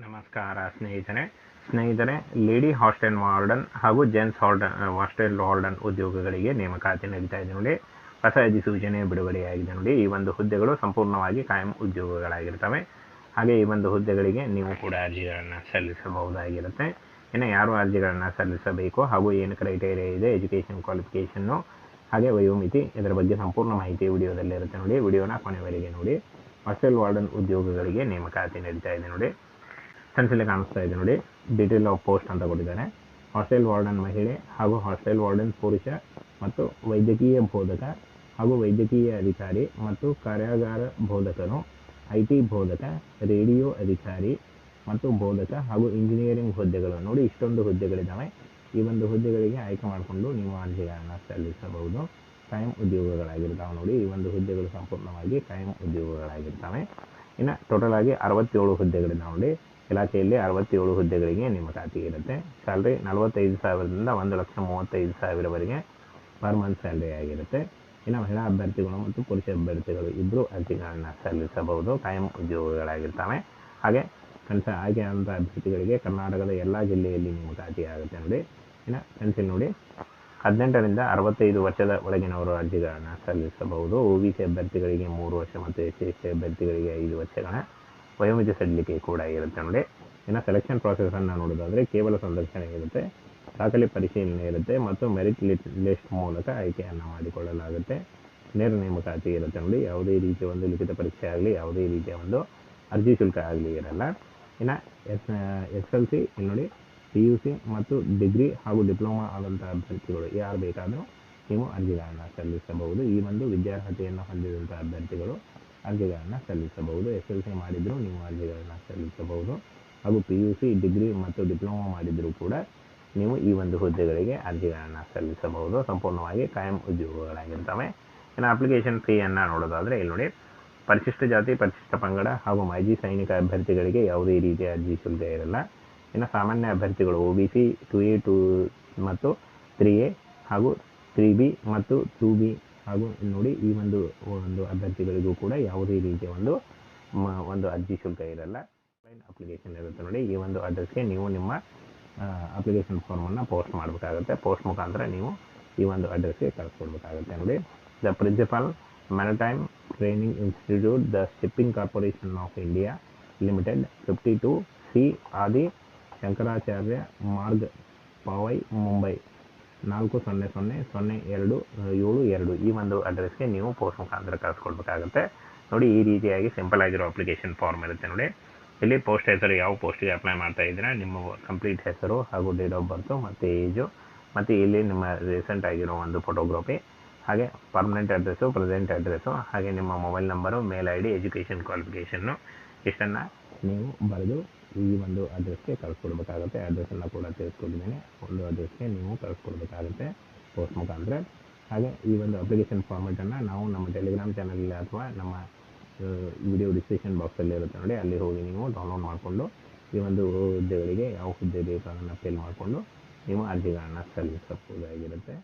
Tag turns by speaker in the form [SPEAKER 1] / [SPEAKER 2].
[SPEAKER 1] ನಮಸ್ಕಾರ ಸ್ನೇಹಿತರೆ lady hostel warden ಹಾಗೂ ಜೆಂಟ್ಸ್ ಹಾಸ್ಟೆಲ್ ವಾರ್ಡನ್ ಉದ್ಯೋಗಗಳಿಗೆ ನೇಮಕಾತಿ ನಡೀತಾ ಇದೆ ನೋಡಿ. ಹೊಸ ಅಧಿಸೂಚನೆ ಬಿಡುಗಡೆಯಾಗಿದೆ ನೋಡಿ. ಈ ಒಂದು ಹುದ್ದೆಗಳು ಸಂಪೂರ್ಣವಾಗಿ ಕಾಯಂ ಉದ್ಯೋಗಗಳಾಗಿರ್ತವೆ. ಹಾಗೆ ಈ ಒಂದು ಹುದ್ದೆಗಳಿಗೆ ನೀವು ಕೂಡ ಅರ್ಜಿಗಳನ್ನು ಸಲ್ಲಿಸಬಹುದಾಗಿರುತ್ತೆ. ಇನ್ನು ಯಾರು ಅರ್ಜಿಗಳನ್ನು ಸಲ್ಲಿಸಬೇಕು ಹಾಗೂ ಏನು ಕ್ರೈಟೇರಿಯಾ ಇದೆ, ಎಜುಕೇಷನ್ ಕ್ವಾಲಿಫಿಕೇಷನ್ನು ಹಾಗೆ ವಯೋಮಿತಿ, ಇದರ ಬಗ್ಗೆ ಸಂಪೂರ್ಣ ಮಾಹಿತಿ ವಿಡಿಯೋದಲ್ಲಿರುತ್ತೆ ನೋಡಿ. ವಿಡಿಯೋನ ಕೊನೆವರೆಗೆ ನೋಡಿ. ಹಾಸ್ಟೆಲ್ ವಾರ್ಡನ್ ಉದ್ಯೋಗಗಳಿಗೆ ನೇಮಕಾತಿ ನಡೀತಾ ಇದೆ ನೋಡಿ. ಸೆನ್ಸಲ್ಲಿ ಕಾಣಿಸ್ತಾ ಇದೆ ನೋಡಿ. ಡೀಟೇಲ್ ಆಫ್ ಪೋಸ್ಟ್ ಅಂತ ಕೊಟ್ಟಿದ್ದಾರೆ. ಹಾಸ್ಟೆಲ್ ವಾರ್ಡನ್ ಮಹಿಳೆ ಹಾಗೂ ಹಾಸ್ಟೆಲ್ ವಾರ್ಡನ್ ಪುರುಷ ಮತ್ತು ವೈದ್ಯಕೀಯ ಬೋಧಕ ಹಾಗೂ ವೈದ್ಯಕೀಯ ಅಧಿಕಾರಿ ಮತ್ತು ಕಾರ್ಯಾಗಾರ ಬೋಧಕನು, IT ಬೋಧಕ, ರೇಡಿಯೋ ಅಧಿಕಾರಿ ಮತ್ತು ಬೋಧಕ ಹಾಗೂ ಇಂಜಿನಿಯರಿಂಗ್ ಹುದ್ದೆಗಳು ನೋಡಿ. ಇಷ್ಟೊಂದು ಹುದ್ದೆಗಳಿದ್ದಾವೆ. ಈ ಒಂದು ಹುದ್ದೆಗಳಿಗೆ ಆಯ್ಕೆ ಮಾಡಿಕೊಂಡು ನೀವು ಅರ್ಜಿಗಳನ್ನು ಸಲ್ಲಿಸಬಹುದು. ಕಾಯಂ ಉದ್ಯೋಗಗಳಾಗಿರ್ತಾವೆ ನೋಡಿ. ಈ ಒಂದು ಹುದ್ದೆಗಳು ಸಂಪೂರ್ಣವಾಗಿ ಕಾಯಂ ಉದ್ಯೋಗಗಳಾಗಿರ್ತವೆ. ಇನ್ನು ಟೋಟಲ್ ಆಗಿ 67 ಹುದ್ದೆಗಳಿದ್ದಾವೆ ನೋಡಿ. ಇಲಾಖೆಯಲ್ಲಿ 67 ಹುದ್ದೆಗಳಿಗೆ ನೇಮಕಾತಿ ಇರುತ್ತೆ. ಸ್ಯಾಲ್ರಿ 45,000ದಿಂದ 1,35,000ವರೆಗೆ ಪರ್ ಮಂತ್ ಸ್ಯಾಲ್ರಿ ಆಗಿರುತ್ತೆ. ಇನ್ನು ಮಹಿಳಾ ಅಭ್ಯರ್ಥಿಗಳು ಮತ್ತು ಪುರುಷ ಅಭ್ಯರ್ಥಿಗಳು ಇಬ್ಬರು ಅರ್ಜಿಗಳನ್ನು ಸಲ್ಲಿಸಬಹುದು. ಕಾಯಂ ಉದ್ಯೋಗಗಳಾಗಿರ್ತವೆ. ಹಾಗೆ ಆಯ್ಕೆಯಾದಂಥ ಅಭ್ಯರ್ಥಿಗಳಿಗೆ ಕರ್ನಾಟಕದ ಎಲ್ಲ ಜಿಲ್ಲೆಯಲ್ಲಿ ನೇಮಕಾತಿ ಆಗುತ್ತೆ ನೋಡಿ. ಇನ್ನು ಪೆನ್ಸಿಲ್ ನೋಡಿ, 18ರಿಂದ 65 ವರ್ಷದ ಒಳಗಿನವರು ಅರ್ಜಿಗಳನ್ನು ಸಲ್ಲಿಸಬಹುದು. OBC ಅಭ್ಯರ್ಥಿಗಳಿಗೆ 3 ವರ್ಷ ಮತ್ತು SC ಅಭ್ಯರ್ಥಿಗಳಿಗೆ 5 ವರ್ಷಗಳ ವಯೋಮಿತಿ ಸಡಿಲಿಕೆ ಕೂಡ ಇರುತ್ತೆ ನೋಡಿ. ಇನ್ನು ಸೆಲೆಕ್ಷನ್ ಪ್ರಾಸೆಸನ್ನು ನೋಡೋದಾದರೆ ಕೇವಲ ಸಂದರ್ಶನ ಇರುತ್ತೆ, ದಾಖಲೆ ಪರಿಶೀಲನೆ ಇರುತ್ತೆ ಮತ್ತು ಮೆರಿಟ್ ಲಿಸ್ಟ್ ಮೂಲಕ ಆಯ್ಕೆಯನ್ನು ಮಾಡಿಕೊಳ್ಳಲಾಗುತ್ತೆ. ನೇರ ನೇಮಕಾತಿ ಇರುತ್ತೆ ನೋಡಿ. ಯಾವುದೇ ರೀತಿಯ ಒಂದು ಲಿಖಿತ ಪರೀಕ್ಷೆ ಆಗಲಿ, ಯಾವುದೇ ರೀತಿಯ ಒಂದು ಅರ್ಜಿ ಶುಲ್ಕ ಆಗಲಿ ಇರಲ್ಲ. ಇನ್ನು SLC ಇಲ್ಲಿ ನೋಡಿ, PUC ಮತ್ತು ಡಿಗ್ರಿ ಹಾಗೂ ಡಿಪ್ಲೊಮಾ ಆದಂಥ ಅಭ್ಯರ್ಥಿಗಳು ಯಾರು ಬೇಕಾದರೂ ನೀವು ಅರ್ಜಿಗಳನ್ನು ಸಲ್ಲಿಸಬಹುದು. ಈ ಒಂದು ವಿದ್ಯಾರ್ಹತೆಯನ್ನು ಹೊಂದಿದಂಥ ಅಭ್ಯರ್ಥಿಗಳು ಅರ್ಜಿಗಳನ್ನು ಸಲ್ಲಿಸಬಹುದು. SLC ಮಾಡಿದರೂ ನೀವು ಅರ್ಜಿಗಳನ್ನು ಸಲ್ಲಿಸಬಹುದು. ಹಾಗೂ PUC, ಡಿಗ್ರಿ ಮತ್ತು ಡಿಪ್ಲೊಮಾ ಮಾಡಿದರೂ ಕೂಡ ನೀವು ಈ ಒಂದು ಹುದ್ದೆಗಳಿಗೆ ಅರ್ಜಿಗಳನ್ನು ಸಲ್ಲಿಸಬಹುದು. ಸಂಪೂರ್ಣವಾಗಿ ಕಾಯಂ ಉದ್ಯೋಗಗಳಾಗಿರ್ತವೆ. ಇನ್ನು ಅಪ್ಲಿಕೇಶನ್ ಫೀಯನ್ನು ನೋಡೋದಾದರೆ ಇಲ್ಲಿ ನೋಡಿ, ಪರಿಶಿಷ್ಟ ಜಾತಿ, ಪರಿಶಿಷ್ಟ ಪಂಗಡ ಹಾಗೂ ಮಾಜಿ ಸೈನಿಕ ಅಭ್ಯರ್ಥಿಗಳಿಗೆ ಯಾವುದೇ ರೀತಿಯ ಅರ್ಜಿ ಶುಲ್ಕ ಇರಲ್ಲ. ಇನ್ನು ಸಾಮಾನ್ಯ ಅಭ್ಯರ್ಥಿಗಳು OBC 2A 2 ಮತ್ತು 3A ಹಾಗೂ 3B ಮತ್ತು 2B ಹಾಗೂ ನೋಡಿ ಈ ಒಂದು ಅಭ್ಯರ್ಥಿಗಳಿಗೂ ಕೂಡ ಯಾವುದೇ ರೀತಿಯ ಒಂದು ಅರ್ಜಿ ಶುಲ್ಕ ಇರಲ್ಲ. ಆನ್ಲೈನ್ ಅಪ್ಲಿಕೇಶನ್ ಇರುತ್ತೆ ನೋಡಿ. ಈ ಒಂದು ಅಡ್ರೆಸ್ಗೆ ನೀವು ನಿಮ್ಮ ಅಪ್ಲಿಕೇಶನ್ ಫಾರ್ಮನ್ನು ಪೋಸ್ಟ್ ಮಾಡಬೇಕಾಗುತ್ತೆ. ಪೋಸ್ಟ್ ಮುಖಾಂತರ ನೀವು ಈ ಒಂದು ಅಡ್ರೆಸ್ಗೆ ಕಳಿಸ್ಕೊಡ್ಬೇಕಾಗುತ್ತೆ ನೋಡಿ. The principal, maritime training institute, the shipping corporation of India limited, 52C Adi Shankaracharya ಮಾರ್ಗ್, ಪವೈ, ಮುಂಬೈ 400072 ಈ ಒಂದು ಅಡ್ರೆಸ್ಗೆ ನೀವು ಪೋಸ್ಟ್ ಮುಖಾಂತರ ಕಳಿಸ್ಕೊಡ್ಬೇಕಾಗುತ್ತೆ ನೋಡಿ. ಈ ರೀತಿಯಾಗಿ ಸಿಂಪಲ್ ಆಗಿರೋ ಅಪ್ಲಿಕೇಶನ್ ಫಾರ್ಮ್ ಇರುತ್ತೆ ನೋಡಿ. ಇಲ್ಲಿ ಪೋಸ್ಟ್ ಹೆಸರು, ಯಾವ ಪೋಸ್ಟಿಗೆ ಅಪ್ಲೈ ಮಾಡ್ತಾ ಇದ್ದೀರಾ, ನಿಮ್ಮ ಕಂಪ್ಲೀಟ್ ಹೆಸರು ಹಾಗೂ ಡೇಟ್ ಆಫ್ ಬರ್ತು ಮತ್ತು ಏಜು, ಮತ್ತು ಇಲ್ಲಿ ನಿಮ್ಮ ರೀಸೆಂಟ್ ಆಗಿರೋ ಒಂದು ಫೋಟೋಗ್ರಫಿ, ಹಾಗೆ ಪರ್ಮನೆಂಟ್ ಅಡ್ರೆಸ್ಸು, ಪ್ರೆಸೆಂಟ್ ಅಡ್ರೆಸ್ಸು, ಹಾಗೆ ನಿಮ್ಮ ಮೊಬೈಲ್ ನಂಬರು, ಮೇಲ್ ID, ಎಜುಕೇಷನ್ ಕ್ವಾಲಿಫಿಕೇಷನ್ನು ಇಷ್ಟನ್ನು ನೀವು ಬರೆದು ಈ ಒಂದು ಅಡ್ರೆಸ್ಗೆ ಕಳಿಸ್ಕೊಡ್ಬೇಕಾಗುತ್ತೆ. ಅಡ್ರೆಸ್ಸನ್ನು ಕೂಡ ತಿಳಿಸ್ಕೊಟ್ಟಿದ್ದೇನೆ. ಒಂದು ಅಡ್ರೆಸ್ಗೆ ನೀವು ಕಳಿಸ್ಕೊಡ್ಬೇಕಾಗುತ್ತೆ ಪೋಸ್ಟ್ ಮುಖಾಂತರ. ಹಾಗೆ ಈ ಒಂದು ಅಪ್ಲಿಕೇಶನ್ ಫಾರ್ಮೆಟನ್ನು ನಾವು ನಮ್ಮ ಟೆಲಿಗ್ರಾಮ್ ಚಾನಲಲ್ಲಿ ಅಥವಾ ನಮ್ಮ ವಿಡಿಯೋ ಡಿಸ್ಕ್ರಿಪ್ಷನ್ ಬಾಕ್ಸಲ್ಲಿ ಇರುತ್ತೆ ನೋಡಿ, ಅಲ್ಲಿ ಹೋಗಿ ನೀವು ಡೌನ್ಲೋಡ್ ಮಾಡಿಕೊಂಡು ಈ ಒಂದು ಹುದ್ದೆಗಳಿಗೆ ಯಾವ ಹುದ್ದೆ ಬೇಕು ಅದನ್ನು ಫಿಲ್ ಮಾಡಿಕೊಂಡು ನೀವು ಅರ್ಜಿಗಳನ್ನು ಸಲ್ಲಿಸಬಹುದಾಗಿರುತ್ತೆ.